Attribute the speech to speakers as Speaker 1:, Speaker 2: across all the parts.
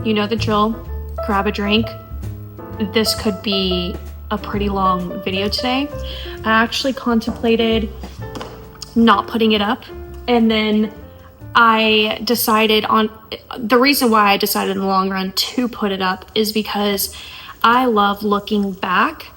Speaker 1: you know the drill, grab a drink. This could be a pretty long video today. I actually contemplated not putting it up, and then I decided on, the reason why I decided in the long run to put it up is because I love looking back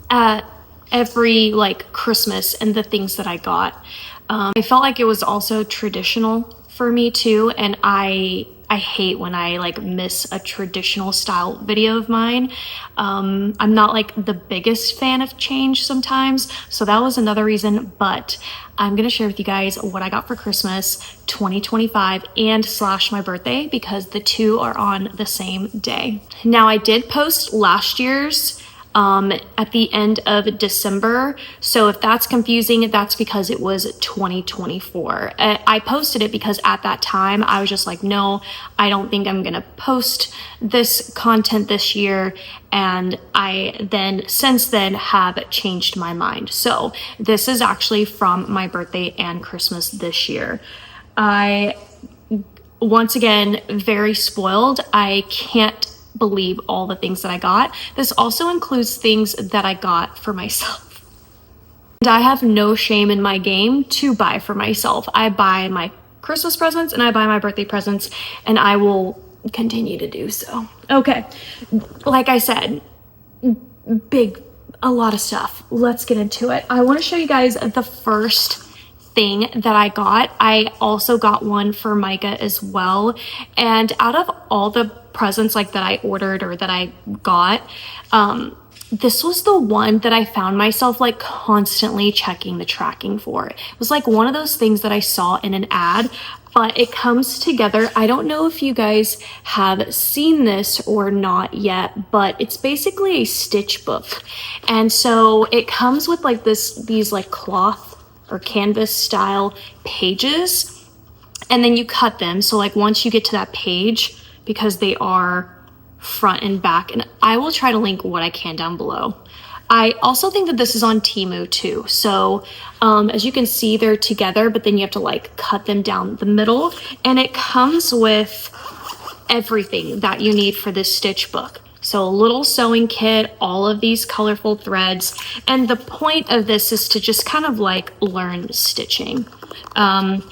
Speaker 1: at every like Christmas and the things that I got. I felt like it was also traditional for me too, and I hate when I like miss a traditional style video of mine. I'm not like the biggest fan of change sometimes, so that was another reason, but I'm gonna share with you guys what I got for Christmas 2025 and / my birthday, because the two are on the same day. Now, I did post last year's at the end of December, so if that's confusing, that's because it was 2024. I posted it because at that time I was just like, no, I don't think I'm gonna post this content this year, and I then since then have changed my mind. So this is actually from my birthday and Christmas this year. I, once again, very spoiled. I can't believe all the things that I got. This also includes things that I got for myself. And I have no shame in my game to buy for myself. I buy my Christmas presents and I buy my birthday presents, and I will continue to do so. Okay, like I said, a lot of stuff. Let's get into it. I want to show you guys the first thing that I got. I also got one for Micah as well, and out of all the presents like that I ordered or that I got, this was the one that I found myself like constantly checking the tracking for. It was like one of those things that I saw in an ad, but it comes together. I don't know if you guys have seen this or not yet, but it's basically a stitch book. And so it comes with like these like cloth or canvas style pages, and then you cut them. So like once you get to that page, because they are front and back, and I will try to link what I can down below. I also think that this is on Temu too. So as you can see, they're together, but then you have to like cut them down the middle, and it comes with everything that you need for this stitch book. So a little sewing kit, all of these colorful threads, and the point of this is to just kind of like learn stitching. And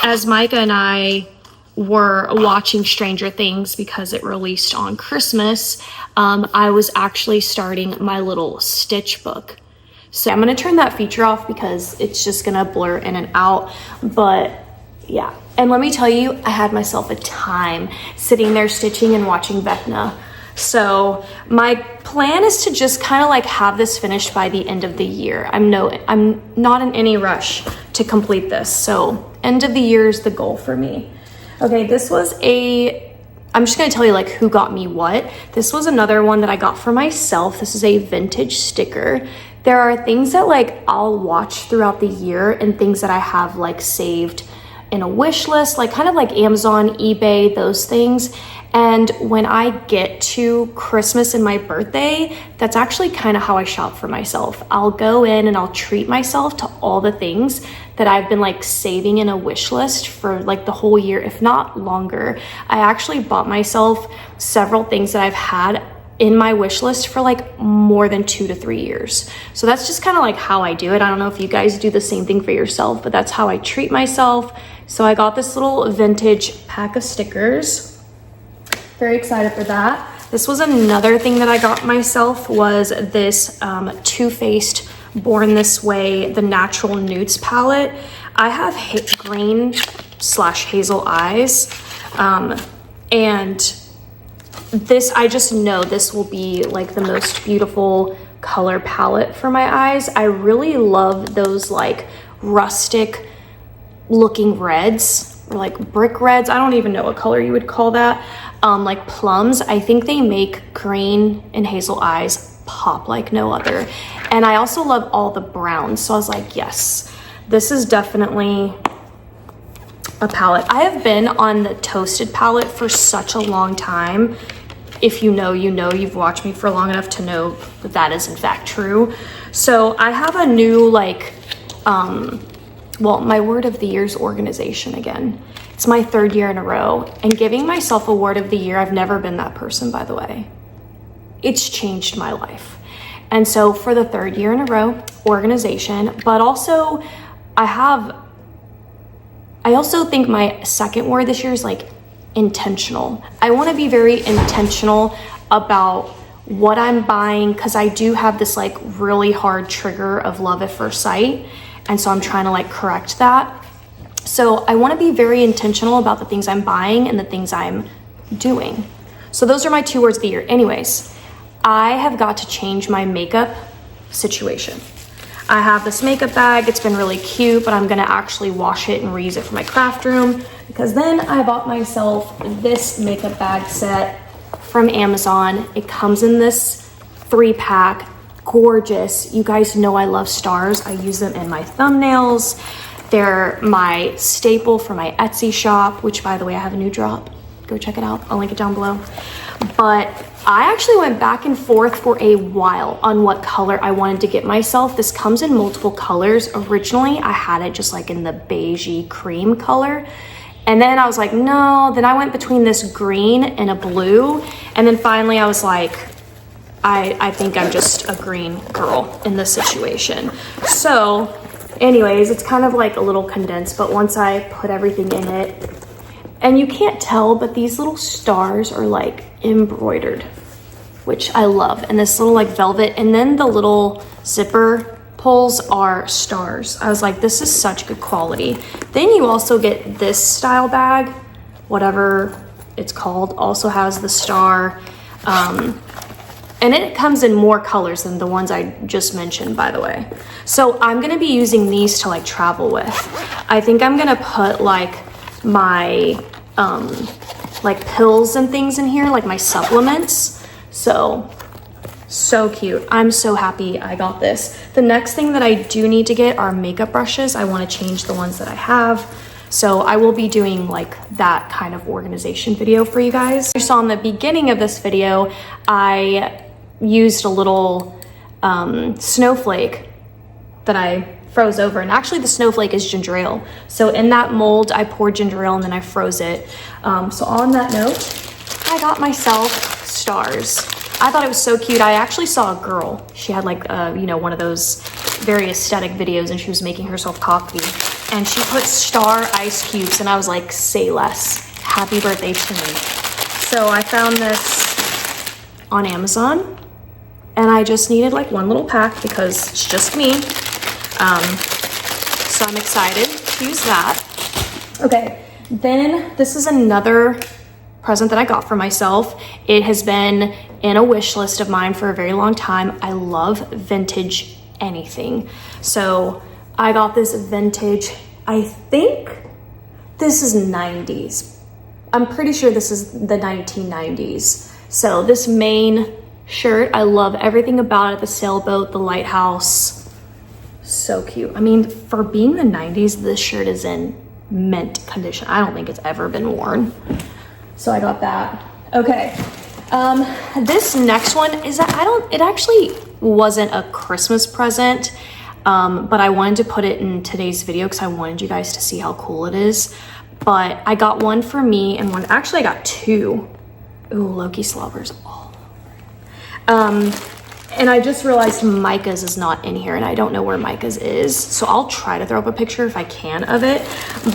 Speaker 1: as Micah and I were watching Stranger Things because it released on Christmas, I was actually starting my little stitch book. So I'm gonna turn that feature off because it's just gonna blur in and out, but yeah. And let me tell you, I had myself a time sitting there stitching and watching Vecna. So my plan is to just kind of like have this finished by the end of the year. I'm not in any rush to complete this. So end of the year is the goal for me. Okay, this was I'm just gonna tell you like who got me what. This was another one that I got for myself. This is a vintage sticker. There are things that like I'll watch throughout the year and things that I have like saved in a wish list, like kind of like Amazon, eBay, those things. And when I get to Christmas and my birthday, that's actually kind of how I shop for myself. I'll go in and I'll treat myself to all the things that I've been like saving in a wish list for like the whole year, if not longer. I actually bought myself several things that I've had in my wish list for like more than 2 to 3 years. So that's just kind of like how I do it. I don't know if you guys do the same thing for yourself, but that's how I treat myself. So I got this little vintage pack of stickers. Very excited for that. This was another thing that I got myself, was this Too Faced Born This Way, the Natural Nudes palette. I have green / hazel eyes, and this, I just know this will be like the most beautiful color palette for my eyes. I really love those like rustic looking reds, or like brick reds. I don't even know what color you would call that. Like plums. I think they make green and hazel eyes pop like no other. And I also love all the browns. So I was like, yes, this is definitely a palette. I have been on the toasted palette for such a long time. If you know, you know, you've watched me for long enough to know that that is in fact true. So I have a new like, well, my word of the year is organization again. It's my 3rd year in a row, and giving myself award of the year, I've never been that person, by the way. It's changed my life. And so for the 3rd year in a row, organization, but also I also think my 2nd word this year is like intentional. I want to be very intentional about what I'm buying, because I do have this like really hard trigger of love at first sight. And so I'm trying to like correct that. So I want to be very intentional about the things I'm buying and the things I'm doing. So those are my 2 words of the year. Anyways, I have got to change my makeup situation. I have this makeup bag. It's been really cute, but I'm going to actually wash it and reuse it for my craft room, because then I bought myself this makeup bag set from Amazon. It comes in this 3-pack. Gorgeous. You guys know I love stars. I use them in my thumbnails. They're my staple for my Etsy shop, which, by the way, I have a new drop. Go check it out. I'll link it down below. But I actually went back and forth for a while on what color I wanted to get myself. This comes in multiple colors. Originally, I had it just like in the beigey cream color. And then I was like, no. Then I went between this green and a blue. And then finally I was like, I think I'm just a green girl in this situation. So anyways, it's kind of like a little condensed, but once I put everything in it, and you can't tell, but these little stars are like embroidered, which I love. And this little like velvet, and then the little zipper pulls are stars. I was like, this is such good quality. Then you also get this style bag, whatever it's called, also has the star. And it comes in more colors than the ones I just mentioned, by the way. So I'm gonna be using these to like travel with. I think I'm gonna put like my like pills and things in here, like my supplements. So cute. I'm so happy I got this. The next thing that I do need to get are makeup brushes. I want to change the ones that I have. So I will be doing like that kind of organization video for you guys. You saw in the beginning of this video, I used a little snowflake that I froze over, and actually the snowflake is ginger ale. So in that mold, I poured ginger ale and then I froze it. So on that note, I got myself stars. I thought it was so cute. I actually saw a girl. She had like, you know, one of those very aesthetic videos, and she was making herself coffee, and she put star ice cubes, and I was like, say less. Happy birthday to me. So I found this on Amazon, and I just needed like one little pack because it's just me. So I'm excited to use that. Okay, then this is another present that I got for myself. It has been in a wish list of mine for a very long time. I love vintage anything. So I got this vintage, I think this is 90s. I'm pretty sure this is the 1990s. So this main shirt, I love everything about it. The sailboat, the lighthouse, so cute. I mean, for being the 90s, this shirt is in mint condition. I don't think it's ever been worn. So I got that. Okay. This next one is it actually wasn't a Christmas present, but I wanted to put it in today's video because I wanted you guys to see how cool it is. But I got one for me and one, actually I got two. Ooh, Loki slobbers all over it. And I just realized Micah's is not in here, and I don't know where Micah's is. So I'll try to throw up a picture if I can of it.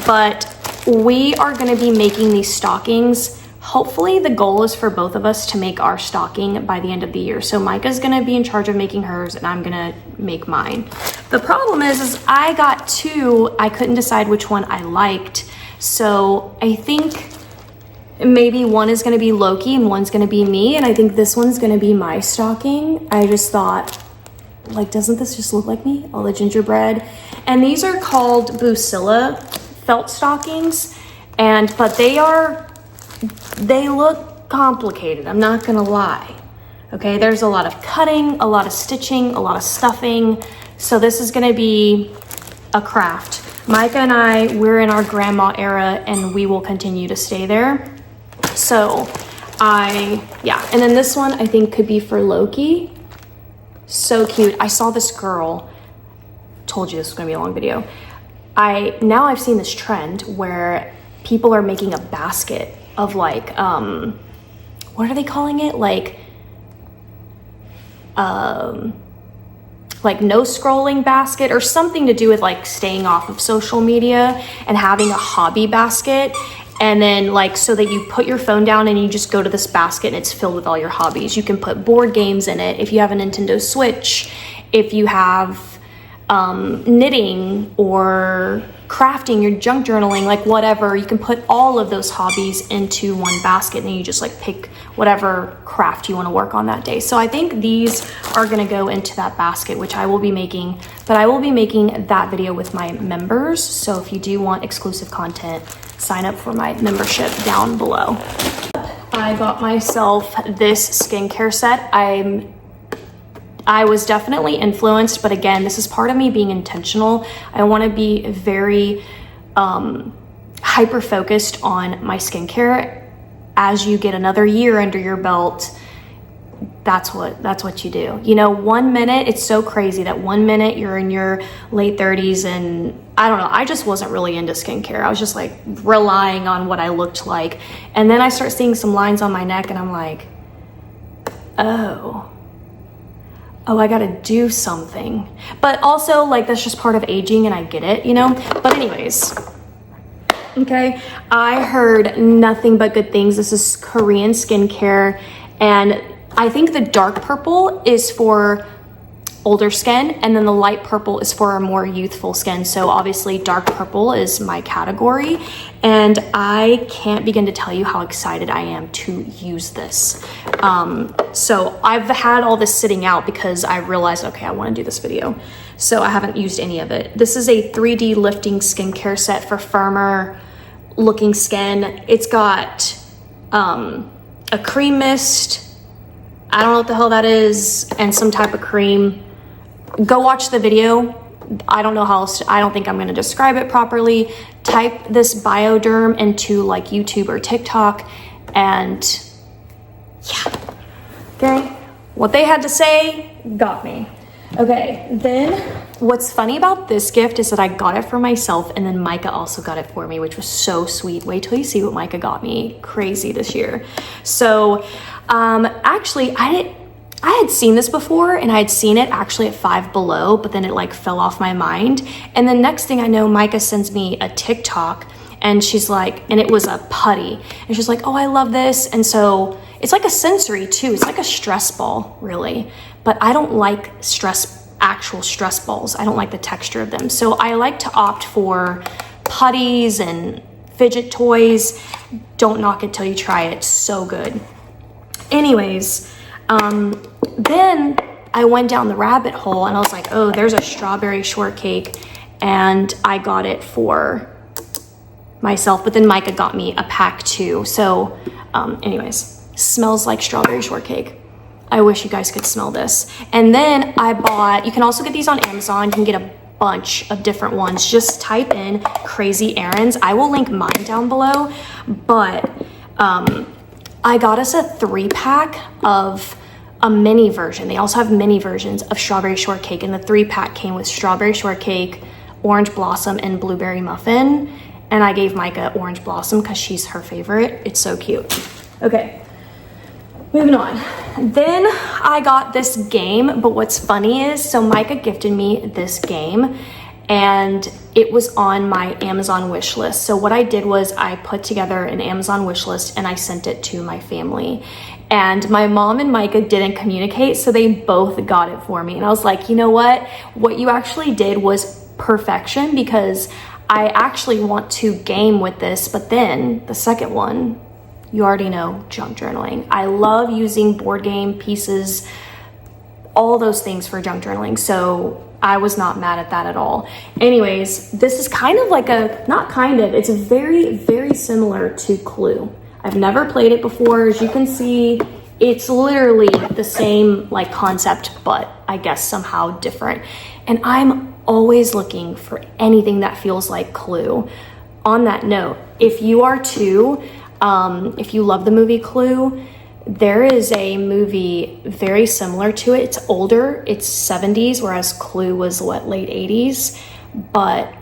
Speaker 1: But we are gonna be making these stockings. Hopefully the goal is for both of us to make our stocking by the end of the year. So Micah's gonna be in charge of making hers and I'm gonna make mine. The problem is I got two, I couldn't decide which one I liked. So I think maybe one is gonna be Loki and one's gonna be me. And I think this one's gonna be my stocking. I just thought, like, doesn't this just look like me? All the gingerbread. And these are called Busilla felt stockings. But they look complicated, I'm not gonna lie. Okay, there's a lot of cutting, a lot of stitching, a lot of stuffing. So this is gonna be a craft. Micah and I, we're in our grandma era and we will continue to stay there. So yeah. And then this one I think could be for Loki. So cute. I saw this girl, told you this was gonna be a long video. Now I've seen this trend where people are making a basket of like, what are they calling it? Like no scrolling basket or something to do with like staying off of social media and having a hobby basket. And then like, so that you put your phone down and you just go to this basket and it's filled with all your hobbies. You can put board games in it. If you have a Nintendo Switch, if you have knitting or crafting, your junk journaling, like whatever, you can put all of those hobbies into one basket and you just like pick whatever craft you want to work on that day. So I think these are going to go into that basket, which I will be making, but I will be making that video with my members. So if you do want exclusive content, sign up for my membership down below. I got myself this skincare set. I was definitely influenced, but again, this is part of me being intentional. I want to be very hyper focused on my skincare. As you get another year under your belt, that's what you do. You know, 1 minute, it's so crazy that 1 minute you're in your late 30s and I don't know, I just wasn't really into skincare. I was just like relying on what I looked like. And then I start seeing some lines on my neck and I'm like, oh, I gotta do something. But also like, that's just part of aging and I get it, you know? But anyways, okay, I heard nothing but good things. This is Korean skincare and I think the dark purple is for older skin and then the light purple is for a more youthful skin. So obviously dark purple is my category and I can't begin to tell you how excited I am to use this. So I've had all this sitting out because I realized, okay, I want to do this video. So I haven't used any of it. This is a 3D lifting skincare set for firmer looking skin. It's got a cream mist, I don't know what the hell that is, and some type of cream. Go watch the video. I don't know how else, I don't think I'm gonna describe it properly. Type this Bioderm into like YouTube or TikTok and yeah, okay. What they had to say got me. Okay, then what's funny about this gift is that I got it for myself and then Micah also got it for me, which was so sweet. Wait till you see what Micah got me. Crazy this year. So actually I had seen this before and I had seen it actually at Five Below, but then it like fell off my mind. And the next thing I know, Micah sends me a TikTok and she's like, and it was a putty. And she's like, oh, I love this. And so it's like a sensory too. It's like a stress ball really, but I don't like actual stress balls. I don't like the texture of them. So I like to opt for putties and fidget toys. Don't knock it till you try it. It's so good. Anyways, then I went down the rabbit hole and I was like, oh, there's a strawberry shortcake and I got it for myself, but then Micah got me a pack too. So anyways, smells like strawberry shortcake. I wish you guys could smell this. And then I bought, you can also get these on Amazon. You can get a bunch of different ones. Just type in crazy errands. I will link mine down below, but I got us a 3-pack of a mini version. They also have mini versions of strawberry shortcake, and the 3-pack came with strawberry shortcake, orange blossom, and blueberry muffin. And I gave Micah orange blossom because she's her favorite. It's so cute. Okay, moving on. Then I got this game, but what's funny is, so Micah gifted me this game and it was on my Amazon wish list. So what I did was I put together an Amazon wish list and I sent it to my family. And my mom and Micah didn't communicate, so they both got it for me. And I was like, you know what? What you actually did was perfection, because I actually want to game with this. But then the second one, you already know, junk journaling. I love using board game pieces, all those things for junk journaling. So I was not mad at that at all. Anyways, this is kind of like it's very, very similar to Clue. I've never played it before. As you can see, it's literally the same like concept, but I guess somehow different. And I'm always looking for anything that feels like Clue. On that note, if you are too, if you love the movie Clue, there is a movie very similar to it. It's older, it's 70s, whereas Clue was late 80s, but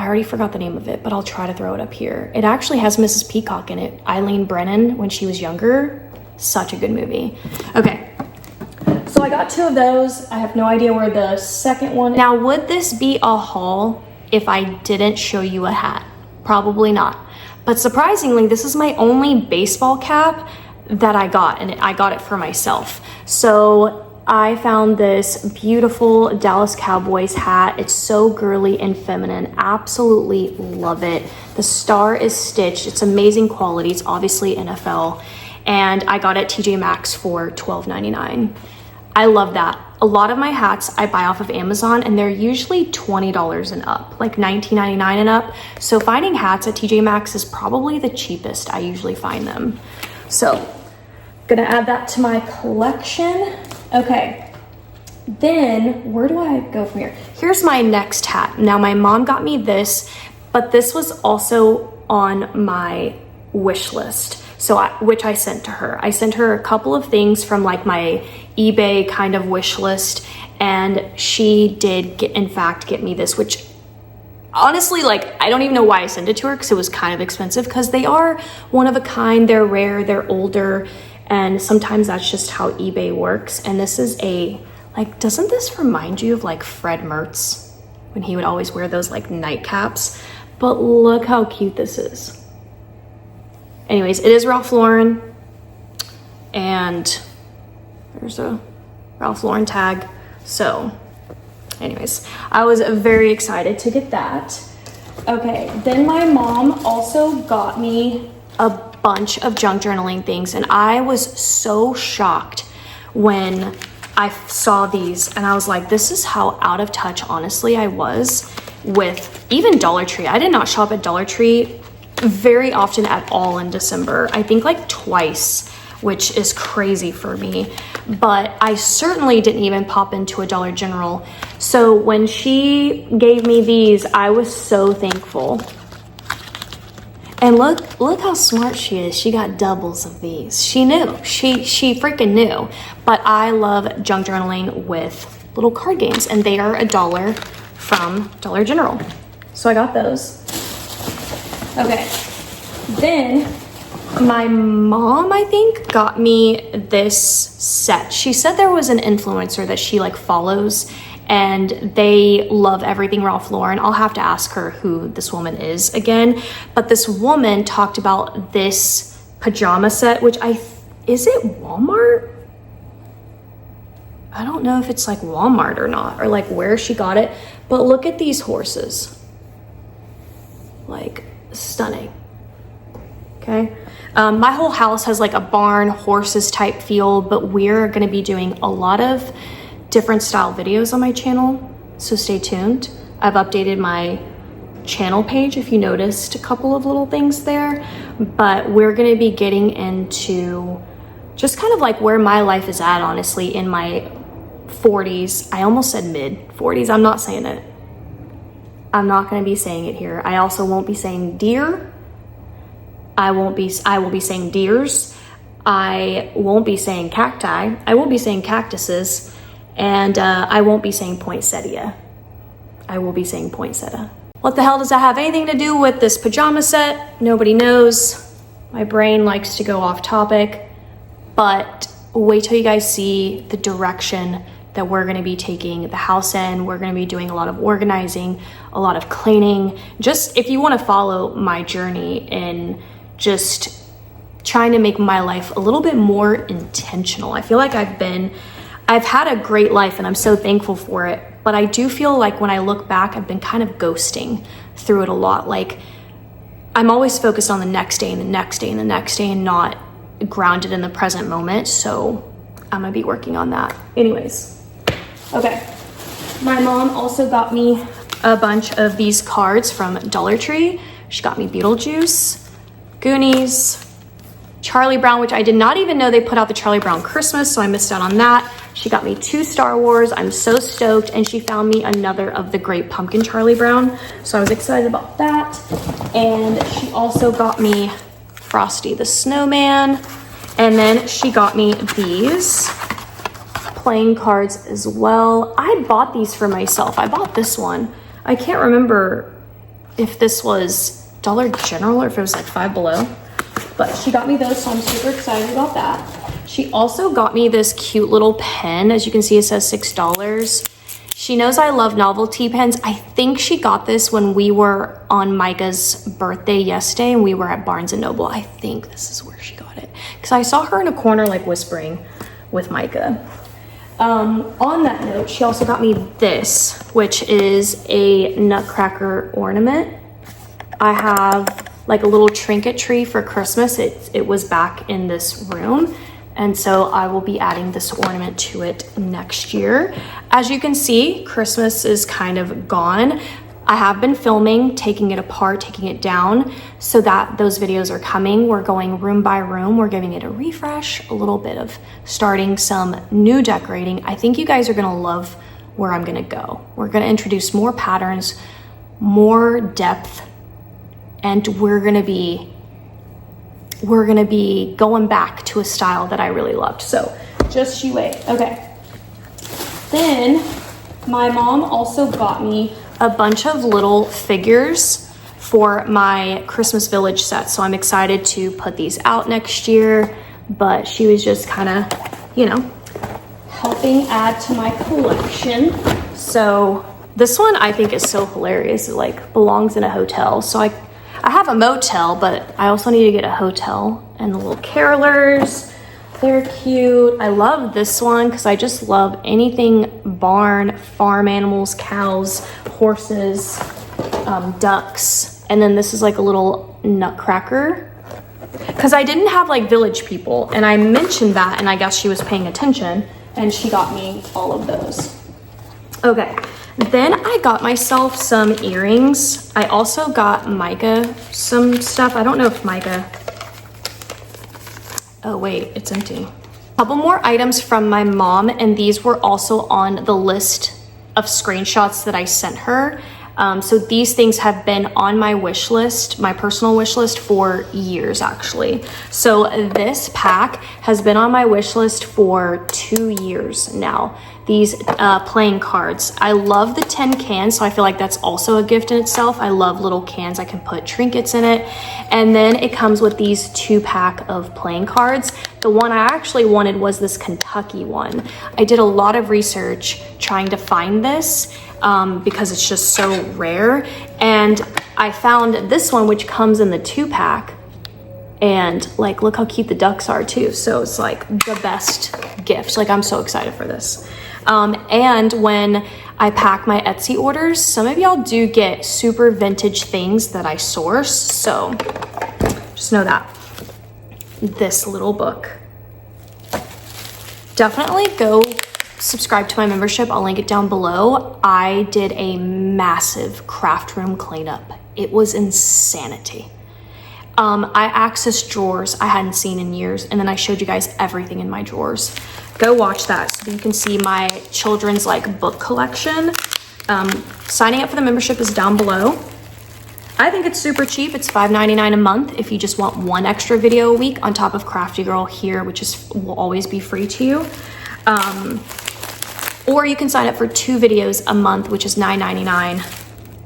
Speaker 1: I already forgot the name of it, but I'll try to throw it up here. It actually has Mrs. Peacock in it. Eileen Brennan when she was younger. Such a good movie. Okay, so I got 2 of those. I have no idea where the second one is. Now, would this be a haul if I didn't show you a hat? Probably not. But surprisingly, this is my only baseball cap that I got, and I got it for myself. So I found this beautiful Dallas Cowboys hat. It's so girly and feminine. Absolutely love it. The star is stitched. It's amazing quality. It's obviously NFL. And I got it at TJ Maxx for $12.99. I love that. A lot of my hats I buy off of Amazon, and they're usually $20 and up, like $19.99 and up. So finding hats at TJ Maxx is probably the cheapest I usually find them. So gonna add that to my collection. Okay, then where do I go from here? Here's my next hat. Now my mom got me this, but this was also on my wish list. So which I sent to her. I sent her a couple of things from like my eBay kind of wish list, and she did in fact get me this, which honestly, like, I don't even know why I sent it to her because it was kind of expensive, because they are one of a kind, they're rare, they're older, and sometimes that's just how eBay works. And this is like, doesn't this remind you of like Fred Mertz when he would always wear those like nightcaps? But look how cute this is. Anyways, it is Ralph Lauren, and there's a Ralph Lauren tag. So anyways, I was very excited to get that. Okay, then my mom also got me a bunch of junk journaling things, and I was so shocked when I saw these, and I was like, this is how out of touch, honestly, I was with even Dollar Tree. I did not shop at Dollar Tree very often at all in December. I think like twice, which is crazy for me, but I certainly didn't even pop into a Dollar General. So when she gave me these, I was so thankful. And look how smart she is. She got doubles of these. She knew, she freaking knew. But I love junk journaling with little card games, and they are $1 from Dollar General. So I got those. Okay, then my mom, I think, got me this set. She said there was an influencer that she like follows, and they love everything Ralph Lauren. I'll have to ask her who this woman is again. But this woman talked about this pajama set, which is it Walmart? I don't know if it's like Walmart or not, or like where she got it. But look at these horses. Like, stunning. Okay. My whole house has like a barn, horses type feel, but we're going to be doing a lot of different style videos on my channel, so stay tuned. I've updated my channel page if you noticed a couple of little things there, but we're going to be getting into just kind of like where my life is at, honestly, in my 40s. I almost said mid 40s. I'm not saying it. I'm not going to be saying it here. I also won't be saying deer. I will be saying deers. I won't be saying cacti. I will be saying cactuses. And I won't be saying poinsettia. I will be saying poinsettia. What the hell does that have anything to do with this pajama set? Nobody knows. My brain likes to go off topic. But wait till you guys see the direction that we're going to be taking the house in. We're going to be doing a lot of organizing, a lot of cleaning. Just if you want to follow my journey in just trying to make my life a little bit more intentional. I feel like I've had a great life and I'm so thankful for it, but I do feel like when I look back, I've been kind of ghosting through it a lot. Like, I'm always focused on the next day and the next day and the next day and not grounded in the present moment. So I'm gonna be working on that. Anyways, okay. My mom also got me a bunch of these cards from Dollar Tree. She got me Beetlejuice, Goonies, Charlie Brown, which I did not even know they put out the Charlie Brown Christmas, so I missed out on that. She got me 2 Star Wars. I'm so stoked. And she found me another of the Great Pumpkin Charlie Brown, so I was excited about that. And she also got me Frosty the Snowman. And then she got me these playing cards as well. I bought these for myself. I bought this one. I can't remember. if this was Dollar General or if it was like Five Below. But she got me those, so I'm super excited about that. She also got me this cute little pen. As you can see, it says $6. She knows I love novelty pens. I think she got this when we were on Micah's birthday yesterday and we were at Barnes & Noble. I think this is where she got it. Because I saw her in a corner like whispering with Micah. On that note, she also got me this, which is a nutcracker ornament. I have like a little trinket tree for Christmas. It was back in this room. And so I will be adding this ornament to it next year. As you can see, Christmas is kind of gone. I have been filming, taking it apart, taking it down, so that those videos are coming. We're going room by room. We're giving it a refresh, a little bit of starting some new decorating. I think you guys are gonna love where I'm gonna go. We're gonna introduce more patterns, more depth, and we're gonna be going back to a style that I really loved. So just you wait. Okay. Then my mom also got me a bunch of little figures for my Christmas Village set. So I'm excited to put these out next year, but she was just kind of, you know, helping add to my collection. So this one I think is so hilarious. It like belongs in a hotel. So I have a motel, but I also need to get a hotel. And the little carolers, they're cute. I love this one because I just love anything barn, farm animals, cows, horses, ducks. And then this is like a little nutcracker because I didn't have like village people, and I mentioned that, and I guess she was paying attention and she got me all of those. Okay. Then I got myself some earrings. I also got Micah some stuff. I don't know if Micah... Oh wait, it's empty. A couple more items from my mom, and these were also on the list of screenshots that I sent her. So these things have been on my wish list, my personal wish list, for years actually. So this pack has been on my wish list for 2 years now. These playing cards. I love the 10 cans, so I feel like that's also a gift in itself. I love little cans. I can put trinkets in it. And then it comes with these 2-pack of playing cards. The one I actually wanted was this Kentucky one. I did a lot of research trying to find this because it's just so rare. And I found this one, which comes in the 2-pack. And like, look how cute the ducks are too. So it's like the best gift. Like, I'm so excited for this. And when I pack my Etsy orders, some of y'all do get super vintage things that I source. So just know that. This little book. Definitely go subscribe to my membership. I'll link it down below. I did a massive craft room cleanup. It was insanity. I accessed drawers I hadn't seen in years, and then I showed you guys everything in my drawers. Go watch that so that you can see my children's like book collection. Signing up for the membership is down below. I think it's super cheap. It's $5.99 a month if you just want one extra video a week on top of CraftyGirl here, which will always be free to you. Or you can sign up for 2 videos a month, which is $9.99.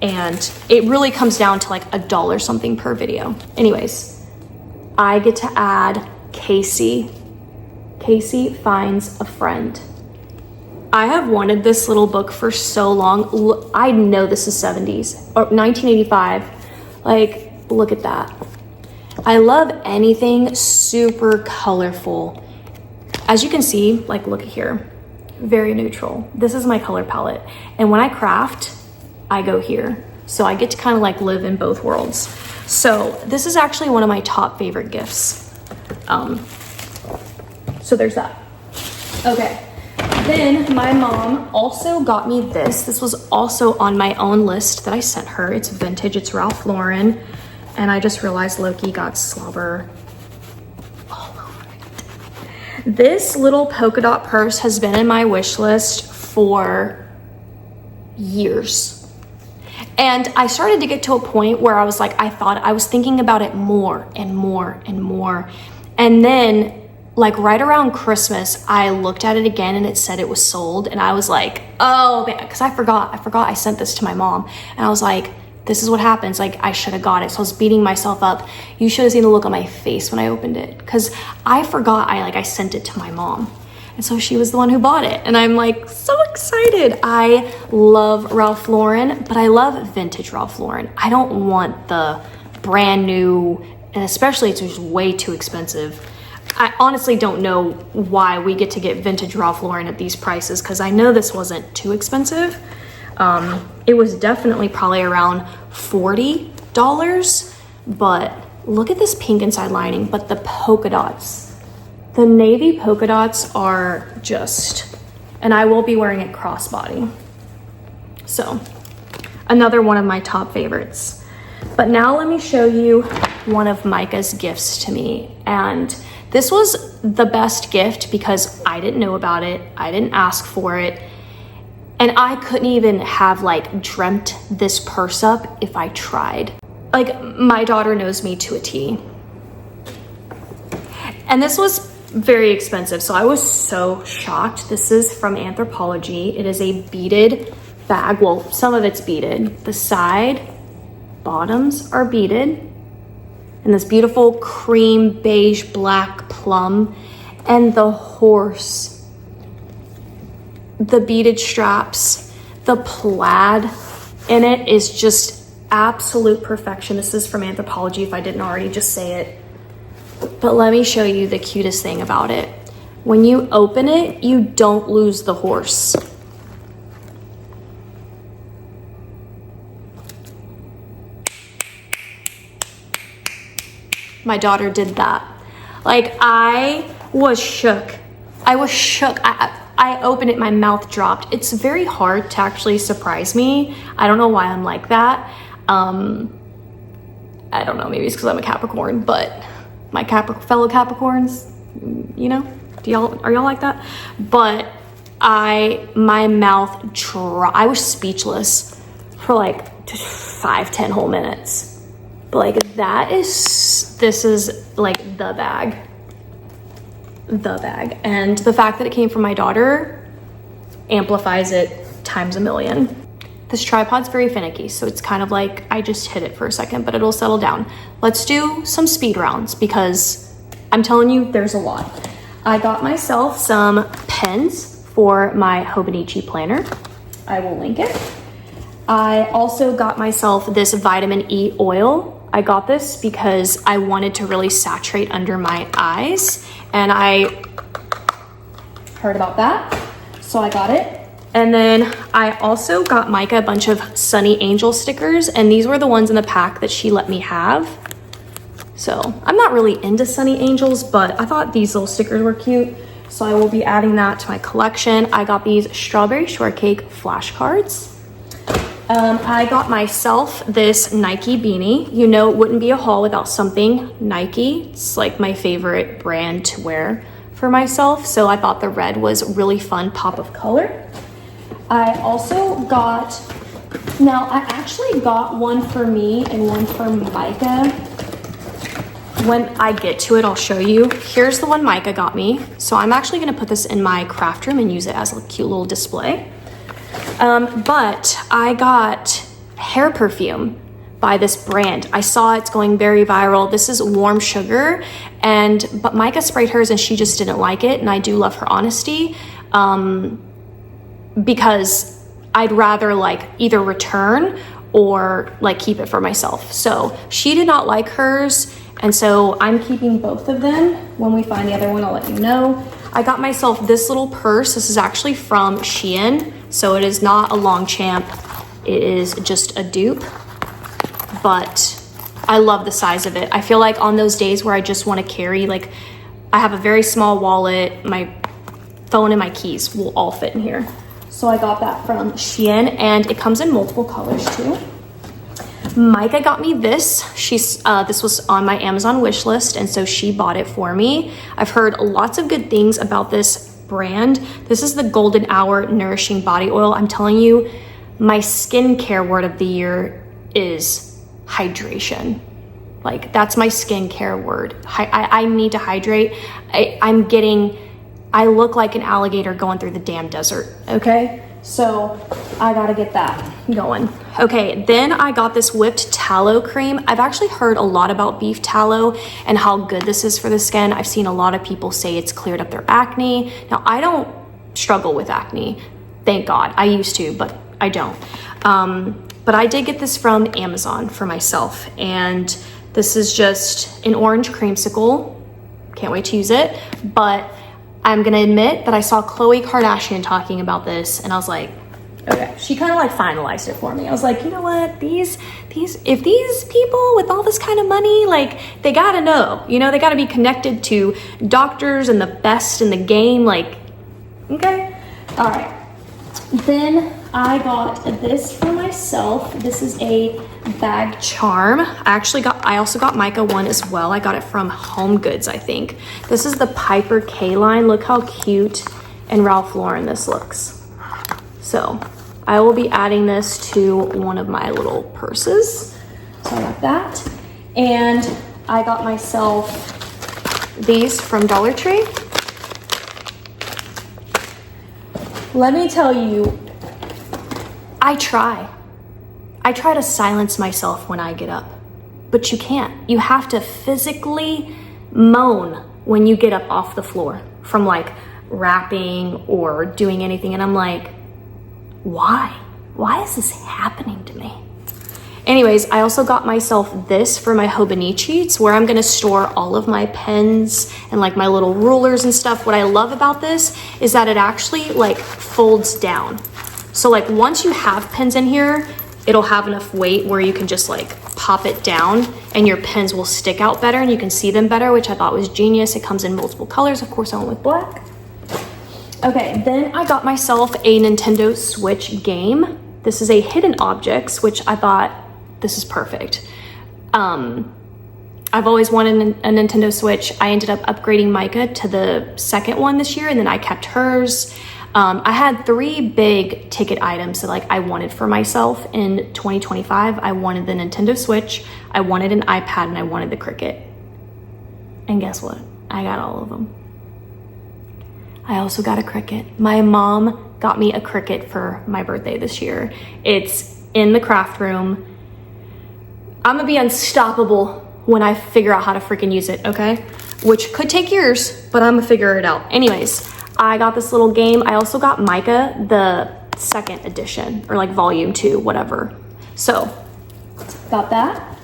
Speaker 1: And it really comes down to like $1 something per video. Anyways, I get to add Casey. Casey Finds a Friend. I have wanted this little book for so long. I know this is 70s or 1985. Like, look at that. I love anything super colorful. As you can see, like, look at here, very neutral. This is my color palette. And when I craft, I go here. So I get to kind of like live in both worlds. So this is actually one of my top favorite gifts. So there's that. Okay. Then my mom also got me this. This was also on my own list that I sent her. It's vintage, it's Ralph Lauren. And I just realized Loki got slobber all over it. This little polka dot purse has been in my wish list for years. And I started to get to a point where I was like, I was thinking about it more and more and more. And then like right around Christmas, I looked at it again and it said it was sold. And I was like, oh man, because I forgot I sent this to my mom. And I was like, this is what happens. Like, I should have got it. So I was beating myself up. You should have seen the look on my face when I opened it, because I forgot I sent it to my mom. And so she was the one who bought it. And I'm like so excited. I love Ralph Lauren, but I love vintage Ralph Lauren. I don't want the brand new, and especially it's just way too expensive. I honestly don't know why we get to get vintage Ralph Lauren at these prices, because I know this wasn't too expensive. It was definitely probably around $40, but look at this pink inside lining, but the polka dots. The navy polka dots are just, and I will be wearing it crossbody. So another one of my top favorites. But now let me show you one of Micah's gifts to me. And this was the best gift because I didn't know about it. I didn't ask for it. And I couldn't even have like dreamt this purse up if I tried. Like, my daughter knows me to a T. And this was very expensive, so I was so shocked. This is from Anthropology. It is a beaded bag. Well, some of it's beaded. The side bottoms are beaded. And this beautiful cream beige black plum. And the horse, the beaded straps, the plaid in it is just absolute perfection. This is from Anthropology, if I didn't already just say it. But let me show you the cutest thing about it. When you open it, you don't lose the horse. My daughter did that. Like, I was shook. I was shook. I opened it, my mouth dropped. It's very hard to actually surprise me. I don't know why I'm like that. I don't know, maybe it's because I'm a Capricorn, but my fellow Capricorns, you know, are y'all like that? But my mouth I was speechless for like 5-10 whole minutes. But like, this is like the bag. And the fact that it came from my daughter amplifies it times a million. This tripod's very finicky, so it's kind of like I just hit it for a second, but it'll settle down. Let's do some speed rounds because I'm telling you, there's a lot. I got myself some pens for my Hobonichi planner. I will link it. I also got myself this vitamin E oil. I got this because I wanted to really saturate under my eyes, and I heard about that, so I got it. And then I also got Micah a bunch of Sunny Angel stickers, and these were the ones in the pack that she let me have. So I'm not really into Sunny Angels, but I thought these little stickers were cute, so I will be adding that to my collection. I got these strawberry shortcake flashcards. I got myself this Nike beanie. You know, it wouldn't be a haul without something Nike. It's like my favorite brand to wear for myself, so I thought the red was a really fun pop of color. I also got, now I actually got one for me and one for Micah. When I get to it, I'll show you. Here's the one Micah got me. So I'm actually gonna put this in my craft room and use it as a cute little display. But I got hair perfume by this brand. I saw it's going very viral. This is Warm Sugar, but Micah sprayed hers and she just didn't like it, and I do love her honesty. Because I'd rather like either return or like keep it for myself. So she did not like hers, and so I'm keeping both of them. When we find the other one, I'll let you know. I got myself this little purse. This is actually from Shein, so it is not a Longchamp. It is just a dupe, but I love the size of it. I feel like on those days where I just want to carry, like, I have a very small wallet, my phone and my keys will all fit in here. So I got that from Shein, and it comes in multiple colors too. Micah got me this. This was on my Amazon wish list, and so she bought it for me. I've heard lots of good things about this brand. This is the Golden Hour Nourishing Body Oil. I'm telling you, my skincare word of the year is hydration. Like, that's my skincare word. I need to hydrate. I look like an alligator going through the damn desert, okay? So I gotta get that going. Okay, then I got this whipped tallow cream. I've actually heard a lot about beef tallow and how good this is for the skin. I've seen a lot of people say it's cleared up their acne. Now, I don't struggle with acne, thank God. I used to, but I don't. But I did get this from Amazon for myself, and this is just an orange creamsicle. Can't wait to use it, but I'm gonna admit that I saw Khloe Kardashian talking about this, and I was like, okay. She kind of like finalized it for me. I was like, you know what? If these people with all this kind of money, like, they gotta know, you know, they gotta be connected to doctors and the best in the game. Like, okay, all right. Then I got this for myself. This is a bag charm. I also got Micah one as well. I got it from Home Goods, I think. This is the Piper K line. Look how cute and Ralph Lauren this looks. So I will be adding this to one of my little purses. So I got that. And I got myself these from Dollar Tree. Let me tell you, I try to silence myself when I get up, but you can't. You have to physically moan when you get up off the floor from like rapping or doing anything. And I'm like, why? Why is this happening to me? Anyways, I also got myself this for my Hobonichi. It's where I'm gonna store all of my pens and like my little rulers and stuff. What I love about this is that it actually like folds down. So like once you have pens in here, it'll have enough weight where you can just like pop it down and your pens will stick out better and you can see them better, which I thought was genius. It comes in multiple colors. Of course, I went with black. Okay, then I got myself a Nintendo Switch game. This is a Hidden Objects, which I thought, this is perfect. I've always wanted a Nintendo Switch. I ended up upgrading Micah to the second one this year, and then I kept hers. I had 3 big ticket items that like I wanted for myself in 2025. I wanted the Nintendo Switch, I wanted an iPad, and I wanted the Cricut. And guess what? I got all of them. I also got a Cricut. My mom got me a Cricut for my birthday this year. It's in the craft room. I'm gonna be unstoppable when I figure out how to freaking use it, okay? Which could take years, but I'm gonna figure it out. Anyways, I got this little game. I also got Micah the 2nd edition, or like volume 2, whatever. So, got that.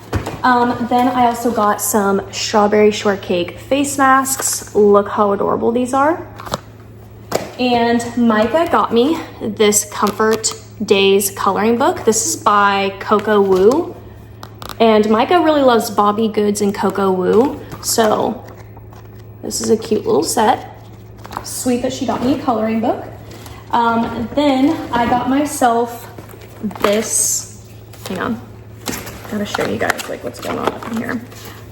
Speaker 1: Then I also got some strawberry shortcake face masks. Look how adorable these are. And Micah got me this Comfort Days coloring book. This is by Coco Woo. And Micah really loves Bobby Goods and Coco Woo. So this is a cute little set. Sweet that she got me a coloring book. Then I got myself this, hang on, gotta show you guys like what's going on up in here.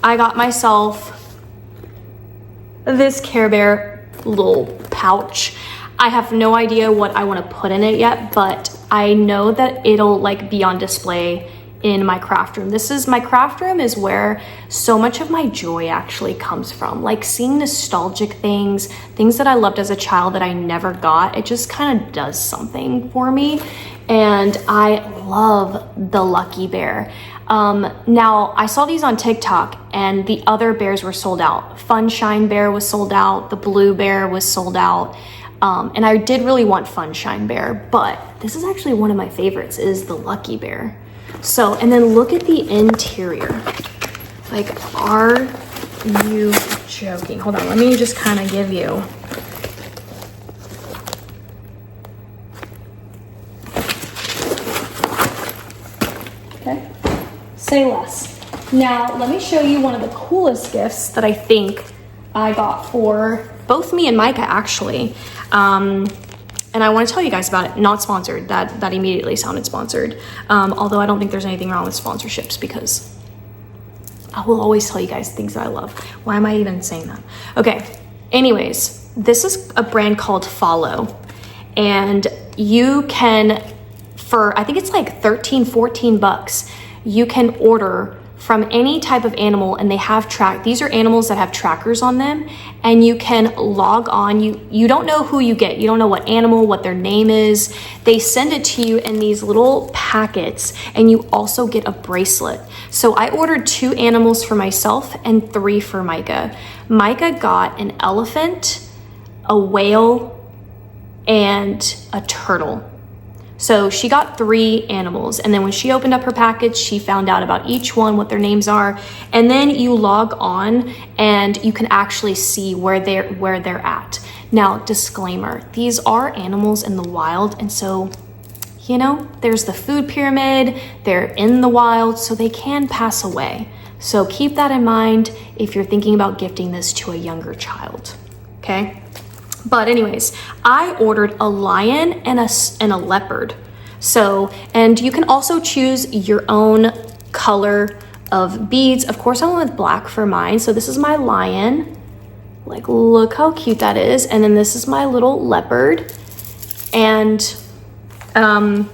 Speaker 1: I got myself this Care Bear little pouch. I have no idea what I want to put in it yet, but I know that it'll like be on display in my craft room. My craft room is where so much of my joy actually comes from. Like seeing nostalgic things that I loved as a child that I never got. It just kind of does something for me. And I love the Lucky Bear. Now I saw these on TikTok and the other bears were sold out. Funshine Bear was sold out. The Blue Bear was sold out. And I did really want Funshine Bear, but this is actually one of my favorites, is the Lucky Bear. So, and then look at the interior. Like, are you joking? Hold on, let me just kind of give you. Okay, say less. Now, let me show you one of the coolest gifts that I think I got for both me and Micah, actually. And I want to tell you guys about it. Not sponsored. That immediately sounded sponsored. Although I don't think there's anything wrong with sponsorships because I will always tell you guys things that I love. Why am I even saying that? Okay. Anyways, this is a brand called Follow. And you can, for I think it's like 13, 14 bucks, you can order from any type of animal, and they have these are animals that have trackers on them, and you can log on. You don't know who you get. You don't know what animal, what their name is. They send it to you in these little packets, and you also get a bracelet. So I ordered 2 animals for myself and 3 for Micah. Micah got an elephant, a whale, and a turtle. So she got 3 animals, and then when she opened up her package, she found out about each one, what their names are, and then you log on and you can actually see where they're at. Now, disclaimer, these are animals in the wild, and so, you know, there's the food pyramid, they're in the wild, so they can pass away. So keep that in mind if you're thinking about gifting this to a younger child, okay? But anyways, I ordered a lion and a leopard. So, and you can also choose your own color of beads. Of course, I went with black for mine. So this is my lion. Like, look how cute that is. And then this is my little leopard. And then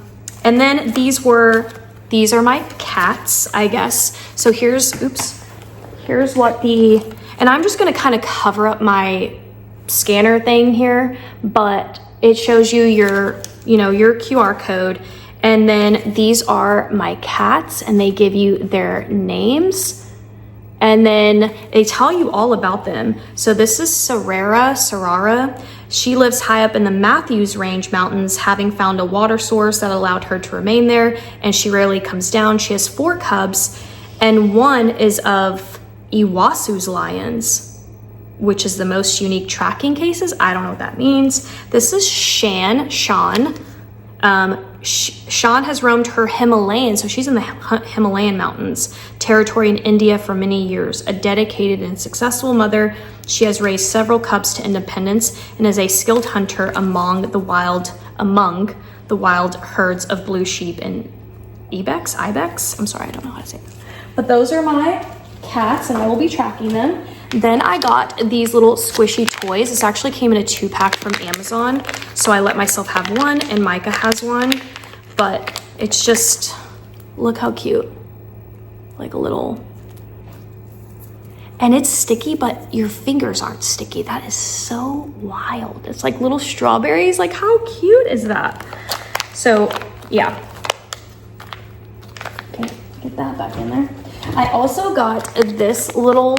Speaker 1: these are my cats, I guess. So here's what and I'm just gonna kind of cover up my scanner thing here, but it shows you your QR code, and then these are my cats, and they give you their names, and then they tell you all about them. So this is Sarara. She lives high up in the Matthews Range Mountains, having found a water source that allowed her to remain there, and she rarely comes down. She has 4 cubs, and one is of Iwasu's lions, which is the most unique tracking cases. I don't know what that means. This is Sean. Sean has roamed her Himalayan, so she's in the Himalayan mountains, territory in India for many years. A dedicated and successful mother, she has raised several cubs to independence and is a skilled hunter among the wild herds of blue sheep and ibex. I'm sorry, I don't know how to say this. But those are my cats, and I will be tracking them. Then I got these little squishy toys. This actually came in a 2-pack from Amazon. So I let myself have one and Micah has one, but it's just, look how cute. Like a little, and it's sticky, but your fingers aren't sticky. That is so wild. It's like little strawberries. Like, how cute is that? So yeah. Okay, get that back in there. I also got this little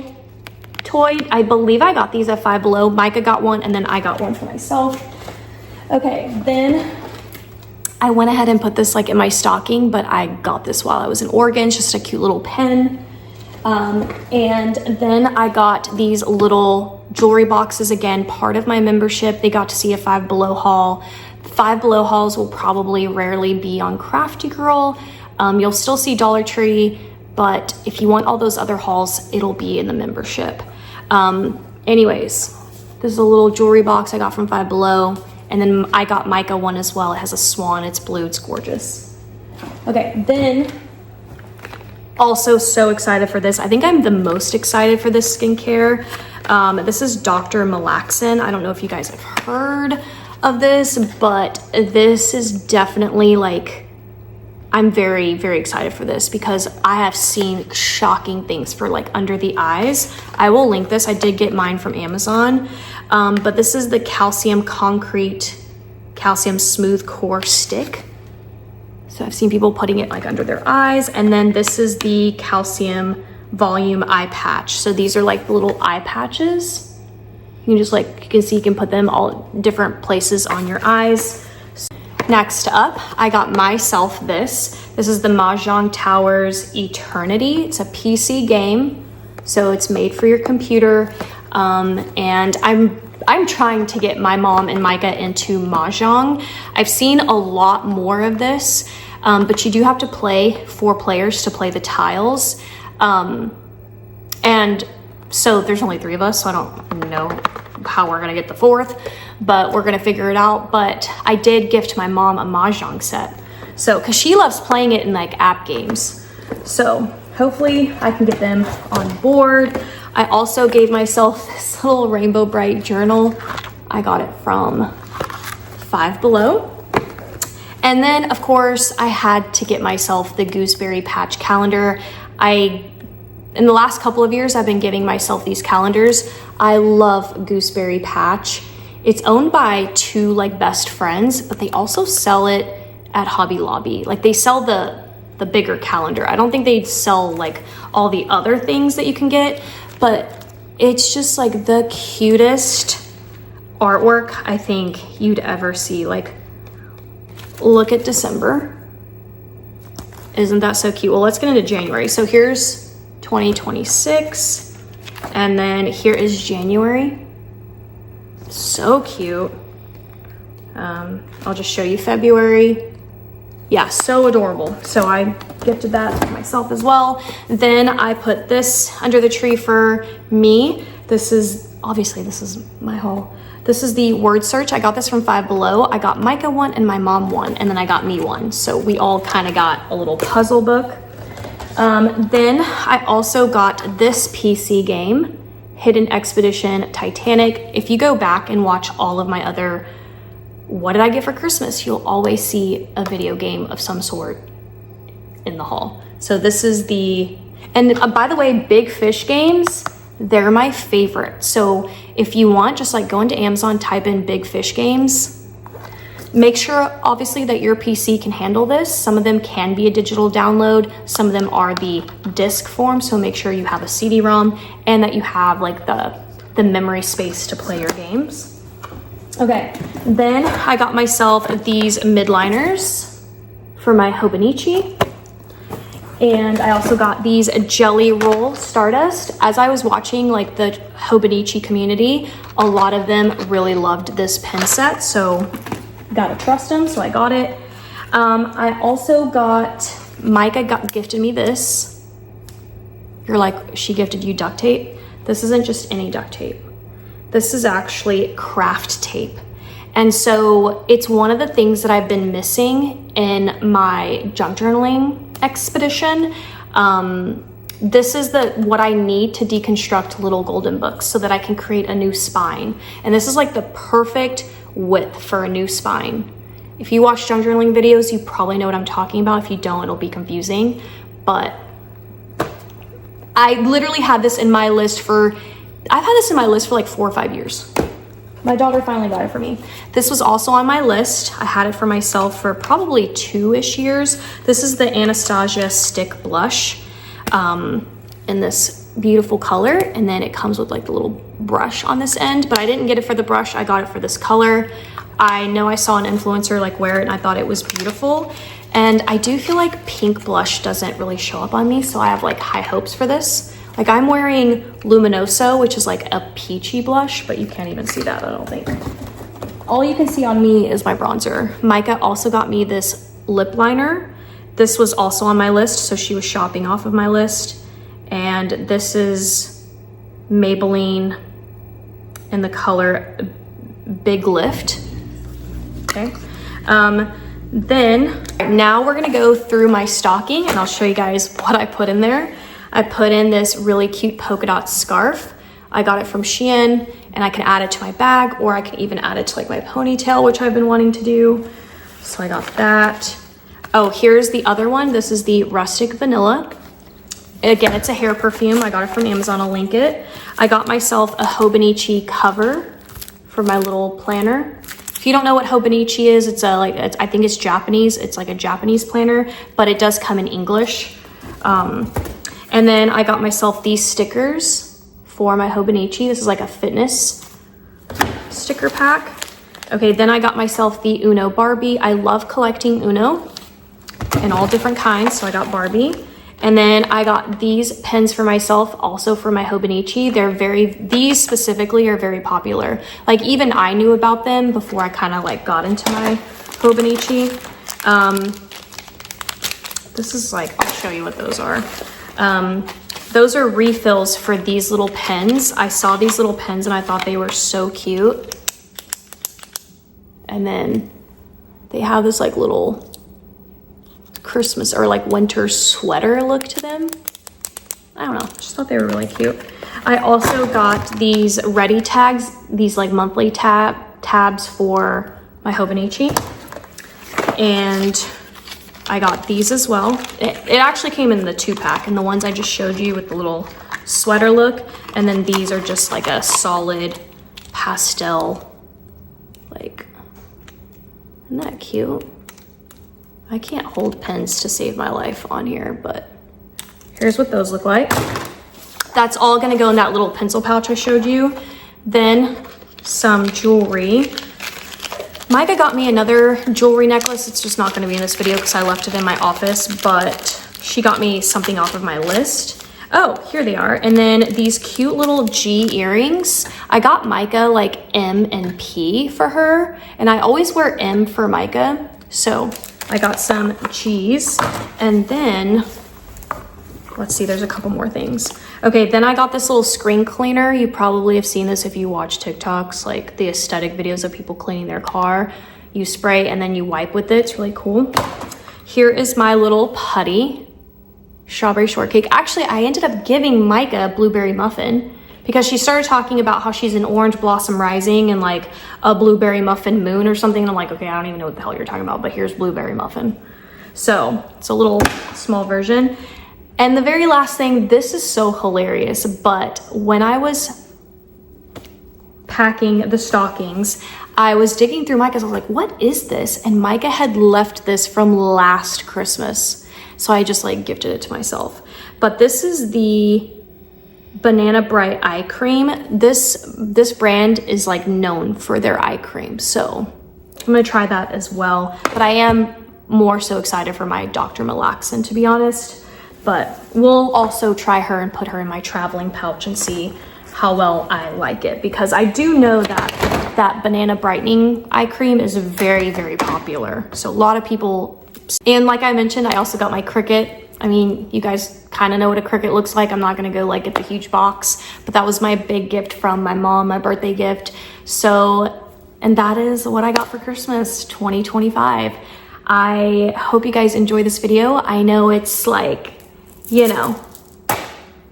Speaker 1: toy. I believe I got these at Five Below. Micah got one, and then I got one for myself. Okay, then I went ahead and put this like in my stocking, but I got this while I was in Oregon. It's just a cute little pen. And then I got these little jewelry boxes, again, part of my membership. They got to see a Five Below haul. Five Below hauls will probably rarely be on CraftyGirl. You'll still see Dollar Tree, but if you want all those other hauls, it'll be in the membership. Anyways, this is a little jewelry box I got from Five Below, and then I got Micah one as well. It has a swan, it's blue, it's gorgeous. Okay, then also so excited for this. I think I'm the most excited for this skincare. This is Dr. Malaxin. I don't know if you guys have heard of this, but this is definitely like, I'm very, very excited for this because I have seen shocking things for like under the eyes. I will link this. I did get mine from Amazon, but this is the Calcium Concrete Calcium Smooth Core Stick. So I've seen people putting it like under their eyes. And then this is the Calcium Volume Eye Patch. So these are like little eye patches. You can just like, you can see you can put them all different places on your eyes. Next up, I got myself this. This is the Mahjong Towers Eternity. It's a PC game, so it's made for your computer. And I'm trying to get my mom and Micah into Mahjong. I've seen a lot more of this, but you do have to play 4 players to play the tiles. And so there's only 3 of us, so I don't know how we're gonna get the 4th, but we're gonna figure it out. But I did gift my mom a Mahjong set, so because she loves playing it in like app games, so hopefully I can get them on board. I also gave myself this little Rainbow Bright journal. I got it from Five Below. And then of course I had to get myself the Gooseberry Patch calendar. I in the last couple of years, I've been giving myself these calendars. I love Gooseberry Patch. It's owned by two like best friends, but they also sell it at Hobby Lobby. Like they sell the bigger calendar. I don't think they sell like all the other things that you can get, but it's just like the cutest artwork I think you'd ever see. Like, look at December. Isn't that so cute? Well, let's get into January. So here's 2026, and then here is January. So cute. I'll just show you February. Yeah, so adorable. So I gifted that for myself as well. Then I put this under the tree for me. This is, obviously this is my haul. This is the word search. I got this from Five Below. I got Micah one and my mom one, and then I got me one. So we all kind of got a little puzzle book. Then I also got this PC game, Hidden Expedition Titanic. If you go back and watch all of my other what did I get for Christmas, you'll always see a video game of some sort in the haul. So this is the, and by the way, Big Fish games, they're my favorite. So if you want, just like go into Amazon, type in Big Fish games. Make sure obviously that your PC can handle this. Some of them can be a digital download. Some of them are the disc form. So make sure you have a CD-ROM and that you have like the memory space to play your games. Okay, then I got myself these midliners for my Hobonichi. And I also got these Jelly Roll Stardust. As I was watching like the Hobonichi community, a lot of them really loved this pen set. So gotta trust them, so I got it. I also got, Micah gifted me this. You're like, she gifted you duct tape? This isn't just any duct tape. This is actually craft tape. And so it's one of the things that I've been missing in my junk journaling expedition. This is what I need to deconstruct little golden books so that I can create a new spine. And this is like the perfect width for a new spine. If you watch junk journaling videos, you probably know what I'm talking about. If you don't, it'll be confusing. But I literally had this in my list for, I've had this in my list for like 4 or 5 years. My daughter finally got it for me. This was also on my list. I had it for myself for probably 2-ish years. This is the Anastasia Stick Blush in this beautiful color. And then it comes with like the little brush on this end, but I didn't get it for the brush. I got it for this color. I know I saw an influencer like wear it and I thought it was beautiful. And I do feel like pink blush doesn't really show up on me. So I have like high hopes for this. Like I'm wearing Luminoso, which is like a peachy blush, but you can't even see that, I don't think. All you can see on me is my bronzer. Micah also got me this lip liner. This was also on my list, so she was shopping off of my list. And this is Maybelline in the color Big Lift. Okay. Then now we're gonna go through my stocking and I'll show you guys what I put in there. I put in this really cute polka dot scarf. I got it from Shein and I can add it to my bag or I can even add it to like my ponytail, which I've been wanting to do. So I got that. Oh, here's the other one. This is the Rustic Vanilla. Again, it's a hair perfume. I got it from Amazon. I'll link it. I got myself a Hobonichi cover for my little planner. If you don't know what Hobonichi is, I think it's Japanese. It's like a Japanese planner, but it does come in English. And then I got myself these stickers for my Hobonichi. This is like a fitness sticker pack. Okay, then I got myself the Uno Barbie. I love collecting Uno in all different kinds, so I got Barbie. And then I got these pens for myself, also for my Hobonichi. These specifically are very popular. Like even I knew about them before I kind of like got into my Hobonichi. This is like, I'll show you what those are. Those are refills for these little pens. I saw these little pens and I thought they were so cute. And then they have this like little Christmas or like winter sweater look to them. I don't know, just thought they were really cute. I also got these ready tags, these like monthly tabs for my Hobonichi. And I got these as well. It actually came in the 2-pack, and the ones I just showed you with the little sweater look, and then these are just like a solid pastel, like, isn't that cute? I can't hold pens to save my life on here, but here's what those look like. That's all gonna go in that little pencil pouch I showed you. Then some jewelry. Micah got me another jewelry necklace. It's just not gonna be in this video because I left it in my office, but she got me something off of my list. Oh, here they are. And then these cute little G earrings. I got Micah like M and P for her, and I always wear M for Micah. So I got some G's, and then let's see, there's a couple more things. Okay, then I got this little screen cleaner. You probably have seen this if you watch TikToks, like the aesthetic videos of people cleaning their car. You spray and then you wipe with it. It's really cool. Here is my little putty. Strawberry shortcake. Actually, I ended up giving Micah a blueberry muffin because she started talking about how she's an orange blossom rising and like a blueberry muffin moon or something. And I'm like, okay, I don't even know what the hell you're talking about, but here's blueberry muffin. So it's a little small version. And the very last thing, this is so hilarious, but when I was packing the stockings, I was digging through Micah's. I was like, what is this? And Micah had left this from last Christmas. So I just like gifted it to myself. But this is the Banana Bright eye cream. This brand is like known for their eye cream. So I'm gonna try that as well. But I am more so excited for my Dr. Malaxin, to be honest. But we'll also try her and put her in my traveling pouch and see how well I like it. Because I do know that that Banana Brightening eye cream is very, very popular. So a lot of people. And like I mentioned, I also got my Cricut. I mean, you guys kind of know what a Cricut looks like. I'm not gonna go like get the huge box, but that was my big gift from my mom, my birthday gift. So, and that is what I got for Christmas 2025. I hope you guys enjoy this video. I know it's like, you know,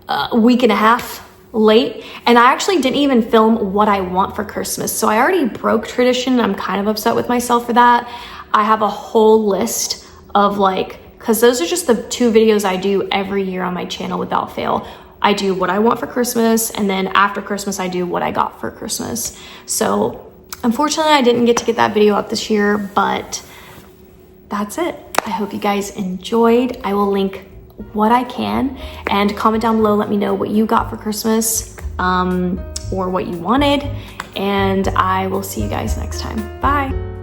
Speaker 1: a week and a half late, and I actually didn't even film what I want for Christmas. So I already broke tradition. I'm kind of upset with myself for that. I have a whole list of like, because those are just the 2 videos I do every year on my channel without fail. I do what I want for Christmas, and then after Christmas, I do what I got for Christmas. So unfortunately, I didn't get to get that video up this year, but that's it. I hope you guys enjoyed. I will link what I can, and comment down below. Let me know what you got for Christmas or what you wanted, and I will see you guys next time. Bye.